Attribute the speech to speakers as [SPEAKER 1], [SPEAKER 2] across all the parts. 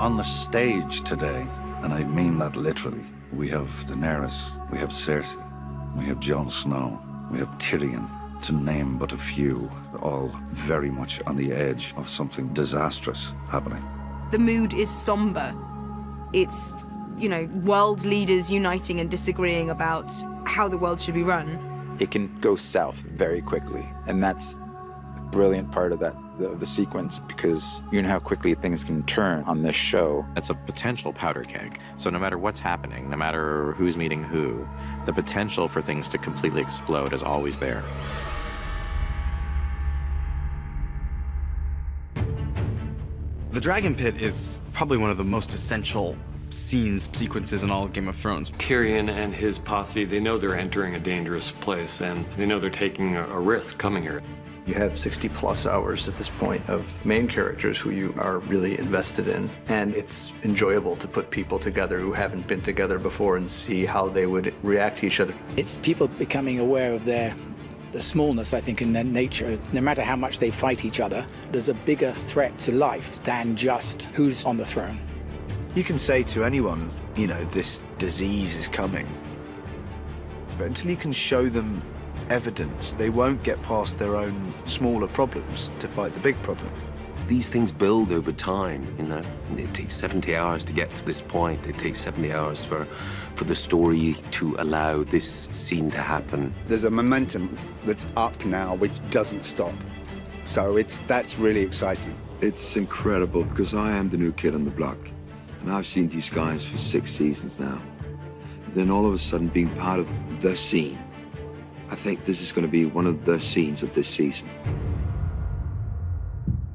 [SPEAKER 1] On the stage today, and I mean that literally, we have Daenerys, we have Cersei, we have Jon Snow, we have Tyrion, to name but a few, all very much on the edge of something disastrous happening.
[SPEAKER 2] The mood is somber. It's, you know, world leaders uniting and disagreeing about how the world should be run.
[SPEAKER 3] It can go south very quickly, and that's the brilliant part of the sequence, because you know how quickly things can turn on this show.
[SPEAKER 4] It's a potential powder keg. So no matter what's happening, no matter who's meeting who, the potential for things to completely explode is always there.
[SPEAKER 5] The Dragon Pit is probably one of the most essential sequences in all of Game of Thrones.
[SPEAKER 6] Tyrion and his posse, they know they're entering a dangerous place, and they know they're taking a risk coming here.
[SPEAKER 7] You have 60+ hours at this point of main characters who you are really invested in, and it's enjoyable to put people together who haven't been together before and see how they would react to each other.
[SPEAKER 8] It's people becoming aware of the smallness, I think, in their nature. No matter how much they fight each other, there's a bigger threat to life than just who's on the throne.
[SPEAKER 9] You can say to anyone, you know, this disease is coming, but until you can show them evidence, they won't get past their own smaller problems to fight the big problem.
[SPEAKER 10] These things build over time, you know. It takes 70 hours to get to this point. It takes 70 hours for the story to allow this scene to happen.
[SPEAKER 11] There's a momentum that's up now which doesn't stop. So that's really exciting.
[SPEAKER 12] It's incredible because I am the new kid on the block. And I've seen these guys for 6 seasons now. And then all of a sudden being part of the scene. I think this is going to be one of the scenes of this season.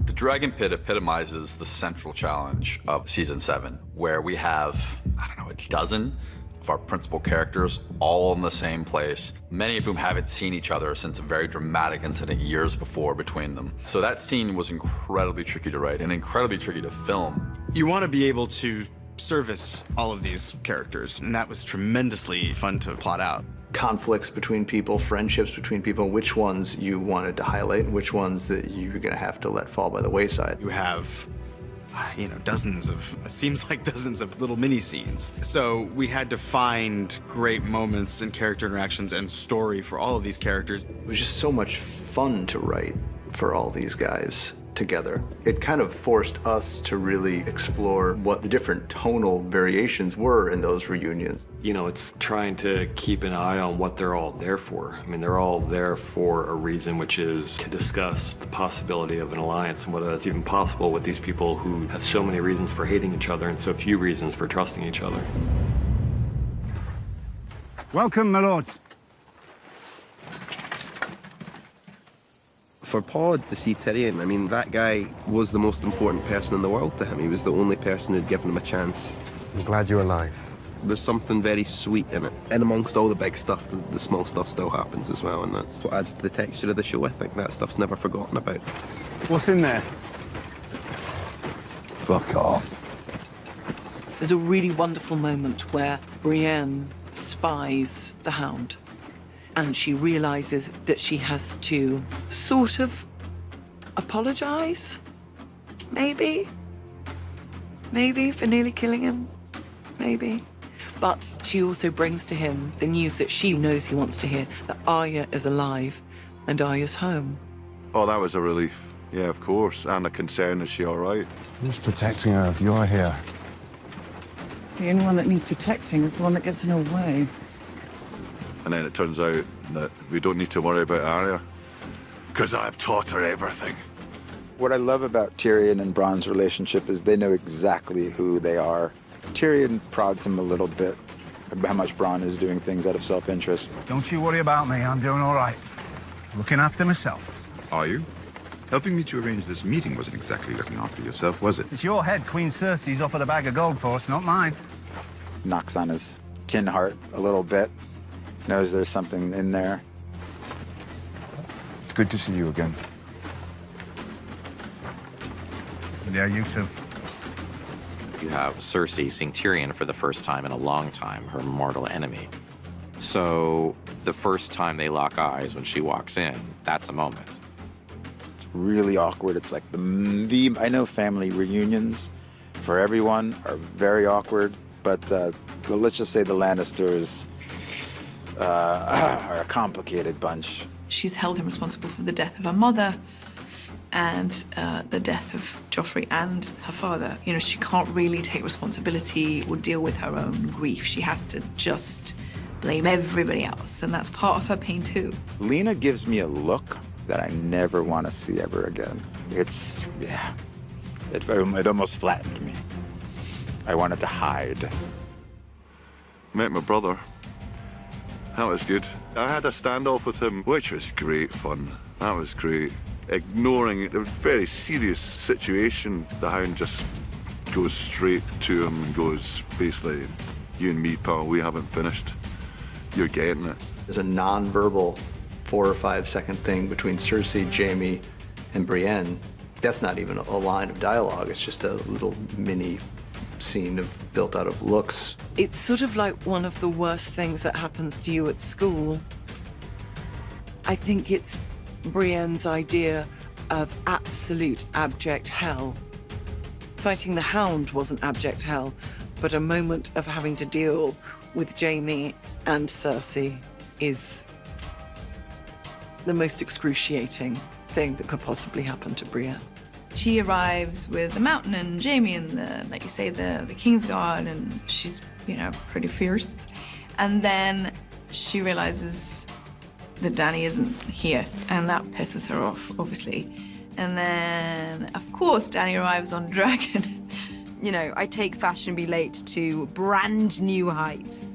[SPEAKER 13] The Dragon Pit epitomizes the central challenge of Season 7, where we have, I don't know, a dozen of our principal characters all in the same place, many of whom haven't seen each other since a very dramatic incident years before between them. So that scene was incredibly tricky to write and incredibly tricky to film.
[SPEAKER 5] You want to be able to service all of these characters, and that was tremendously fun to plot out.
[SPEAKER 7] Conflicts between people, friendships between people, which ones you wanted to highlight and which ones that you're gonna have to let fall by the wayside.
[SPEAKER 5] You have, you know, it seems like dozens of little mini scenes. So we had to find great moments and character interactions and story for all of these characters.
[SPEAKER 7] It was just so much fun to write for all these guys together. It kind of forced us to really explore what the different tonal variations were in those reunions.
[SPEAKER 6] You know, it's trying to keep an eye on what they're all there for. I mean, they're all there for a reason, which is to discuss the possibility of an alliance and whether that's even possible with these people who have so many reasons for hating each other and so few reasons for trusting each other.
[SPEAKER 14] Welcome, my lords.
[SPEAKER 15] For Pod to see Tyrion, I mean, that guy was the most important person in the world to him. He was the only person who'd given him a chance.
[SPEAKER 14] I'm glad you're alive.
[SPEAKER 15] There's something very sweet in it. And amongst all the big stuff, the small stuff still happens as well, and that's what adds to the texture of the show. I think that stuff's never forgotten about.
[SPEAKER 14] What's in there? Fuck off.
[SPEAKER 16] There's a really wonderful moment where Brienne spies the Hound. And she realizes that she has to sort of apologize, maybe for nearly killing him, maybe. But she also brings to him the news that she knows he wants to hear, that Arya is alive and Arya's home.
[SPEAKER 17] Oh, that was a relief. Yeah, of course. And a concern, is she all right?
[SPEAKER 14] Who's protecting her if you're here?
[SPEAKER 18] The only one that needs protecting is the one that gets in her way.
[SPEAKER 17] And then it turns out that we don't need to worry about Arya, because I've taught her everything.
[SPEAKER 3] What I love about Tyrion and Bronn's relationship is they know exactly who they are. Tyrion prods him a little bit about how much Bronn is doing things out of self-interest.
[SPEAKER 14] Don't you worry about me, I'm doing all right. Looking after myself.
[SPEAKER 19] Are you? Helping me to arrange this meeting wasn't exactly looking after yourself, was it?
[SPEAKER 14] It's your head Queen Cersei's offered a bag of gold for us, not mine.
[SPEAKER 3] Knocks on his tin heart a little bit. Knows there's something in there.
[SPEAKER 14] It's good to see you again. Yeah, you too.
[SPEAKER 4] You have Cersei seeing Tyrion for the first time in a long time, her mortal enemy. So the first time they lock eyes when she walks in, that's a moment.
[SPEAKER 3] It's really awkward. It's like I know family reunions for everyone are very awkward, but let's just say the Lannisters are a complicated bunch.
[SPEAKER 20] She's held him responsible for the death of her mother and the death of Joffrey and her father. You know, she can't really take responsibility or deal with her own grief. She has to just blame everybody else, and that's part of her pain too.
[SPEAKER 3] Lena gives me a look that I never want to see ever again. It's, yeah, it almost flattened me. I wanted to hide.
[SPEAKER 17] Met my brother. That was good. I had a standoff with him, which was great fun. That was great. Ignoring a very serious situation, the Hound just goes straight to him and goes, basically, you and me, pal, we haven't finished. You're getting it.
[SPEAKER 7] There's a non-verbal 4 or 5 second thing between Cersei, Jaime, and Brienne. That's not even a line of dialogue. It's just a little mini scene built out of looks.
[SPEAKER 16] It's sort of like one of the worst things that happens to you at school. I think it's Brienne's idea of absolute abject hell. Fighting the Hound wasn't abject hell, but a moment of having to deal with Jaime and Cersei is the most excruciating thing that could possibly happen to Brienne.
[SPEAKER 20] She arrives with the Mountain and Jaime and the, like you say, the Kingsguard, and she's, you know, pretty fierce. And then she realizes that Dany isn't here, and that pisses her off, obviously. And then, of course, Dany arrives on Dragon.
[SPEAKER 2] You know, I take Fashionably Late to brand new heights.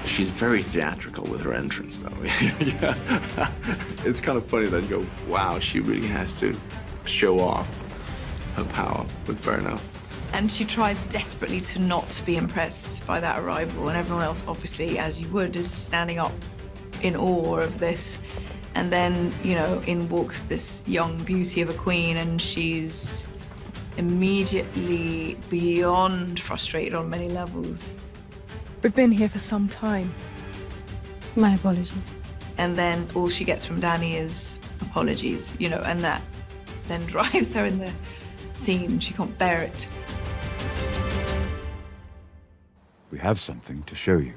[SPEAKER 21] She's very theatrical with her entrance, though. Yeah. It's kind of funny that you go, wow, she really has to show off her power, but fair enough.
[SPEAKER 20] And she tries desperately to not be impressed by that arrival, and everyone else, obviously, as you would, is standing up in awe of this. And then, you know, in walks this young beauty of a queen, and she's immediately beyond frustrated on many levels.
[SPEAKER 22] We've been here for some time. My apologies.
[SPEAKER 20] And then all she gets from Dany is apologies, you know, and that then drives her in the scene. She can't bear it.
[SPEAKER 11] We have something to show you.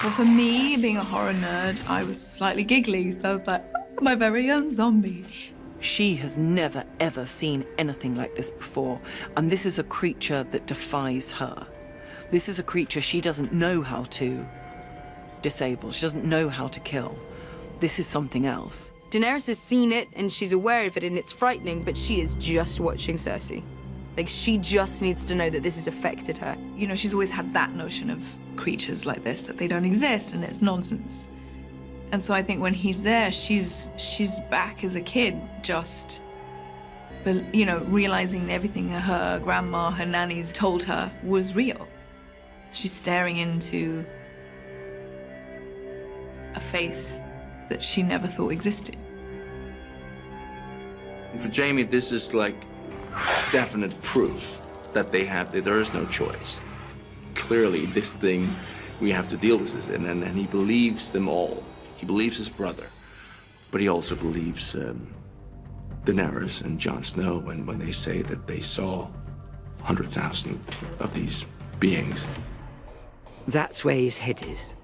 [SPEAKER 20] Well, for me, being a horror nerd, I was slightly giggly, so I was like, my very own zombie.
[SPEAKER 16] She has never, ever seen anything like this before, and this is a creature that defies her. This is a creature she doesn't know how to disable. She doesn't know how to kill. This is something else.
[SPEAKER 2] Daenerys has seen it, and she's aware of it, and it's frightening, but she is just watching Cersei. Like, she just needs to know that this has affected her.
[SPEAKER 20] You know, she's always had that notion of creatures like this, that they don't exist, and it's nonsense. And so I think when he's there, she's back as a kid, just, you know, realizing everything her grandma, her nannies told her was real. She's staring into a face that she never thought existed.
[SPEAKER 21] For Jaime, this is like definite proof that there is no choice. Clearly, this thing, we have to deal with this, and he believes them all. He believes his brother, but he also believes Daenerys and Jon Snow when they say that they saw 100,000 of these beings.
[SPEAKER 23] That's where his head is.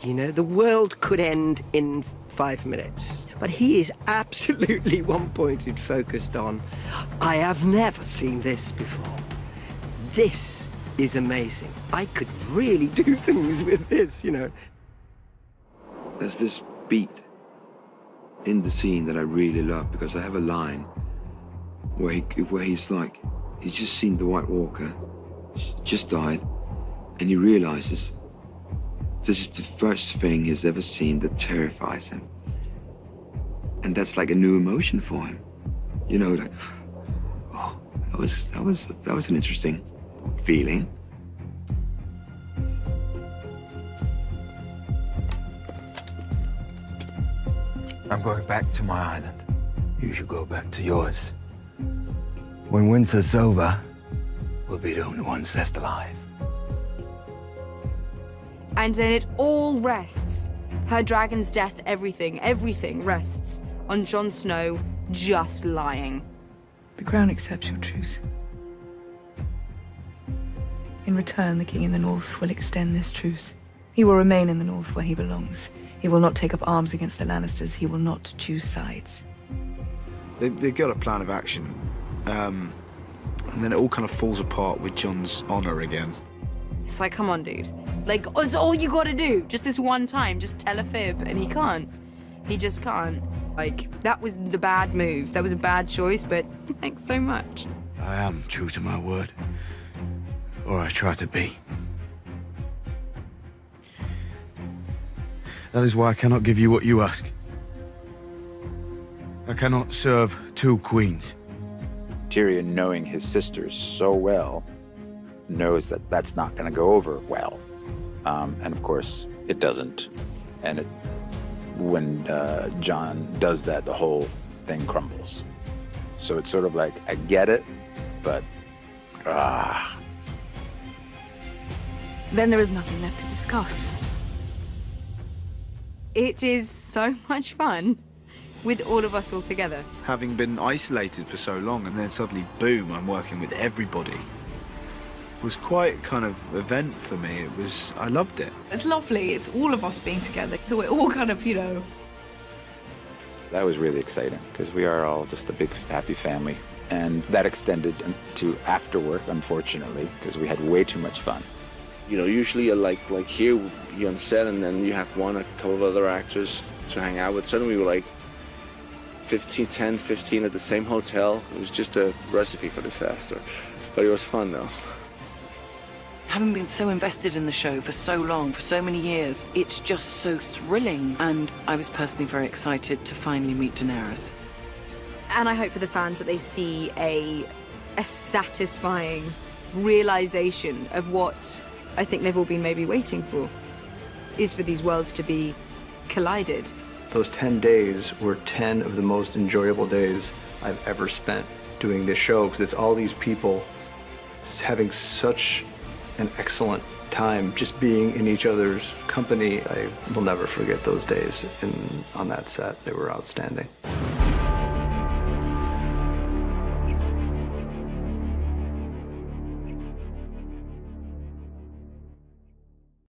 [SPEAKER 23] You know, the world could end in 5 minutes, but he is absolutely one-pointed, focused on, I have never seen this before. This is amazing. I could really do things with this, you know.
[SPEAKER 12] There's this beat in the scene that I really love, because I have a line where he's like, he's just seen the White Walker, just died, and he realizes this is the first thing he's ever seen that terrifies him. And that's like a new emotion for him. You know, like, oh, that was an interesting feeling.
[SPEAKER 11] I'm going back to my island. You should go back to yours.
[SPEAKER 12] When winter's over, we'll be the only ones left alive.
[SPEAKER 2] And then it all rests. Her dragon's death, everything rests on Jon Snow just lying.
[SPEAKER 18] The crown accepts your truce. In return, the king in the north will extend this truce. He will remain in the north where he belongs. He will not take up arms against the Lannisters. He will not choose sides.
[SPEAKER 14] They've got a plan of action. And then it all kind of falls apart with Jon's honor again.
[SPEAKER 2] It's like, come on, dude. Like, it's all you gotta do. Just this one time, just tell a fib, and he can't. He just can't. Like, that was the bad move. That was a bad choice, but thanks so much.
[SPEAKER 14] I am true to my word. Or I try to be. That is why I cannot give you what you ask. I cannot serve two queens.
[SPEAKER 3] Tyrion, knowing his sisters so well, knows that that's not going to go over well. And of course, it doesn't. And when Jon does that, the whole thing crumbles. So it's sort of like, I get it, but
[SPEAKER 2] Then there is nothing left to discuss. It is so much fun with all of us all together.
[SPEAKER 14] Having been isolated for so long and then suddenly, boom, I'm working with everybody. It was quite kind of event for me. I loved it.
[SPEAKER 20] It's lovely. It's all of us being together. So we're all kind of,
[SPEAKER 3] that was really exciting because we are all just a big happy family. And that extended to after work, unfortunately, because we had way too much fun.
[SPEAKER 21] Usually like here, you're on set and then you have a couple of other actors to hang out with. Suddenly we were like 10, 15 at the same hotel. It was just a recipe for disaster. But it was fun though.
[SPEAKER 16] Having been so invested in the show for so long, for so many years, it's just so thrilling. And I was personally very excited to finally meet Daenerys.
[SPEAKER 2] And I hope for the fans that they see a satisfying realization of what I think they've all been maybe waiting for, is for these worlds to be collided.
[SPEAKER 7] Those 10 days were 10 of the most enjoyable days I've ever spent doing this show, because it's all these people having such an excellent time just being in each other's company. I will never forget those days on that set. They were outstanding.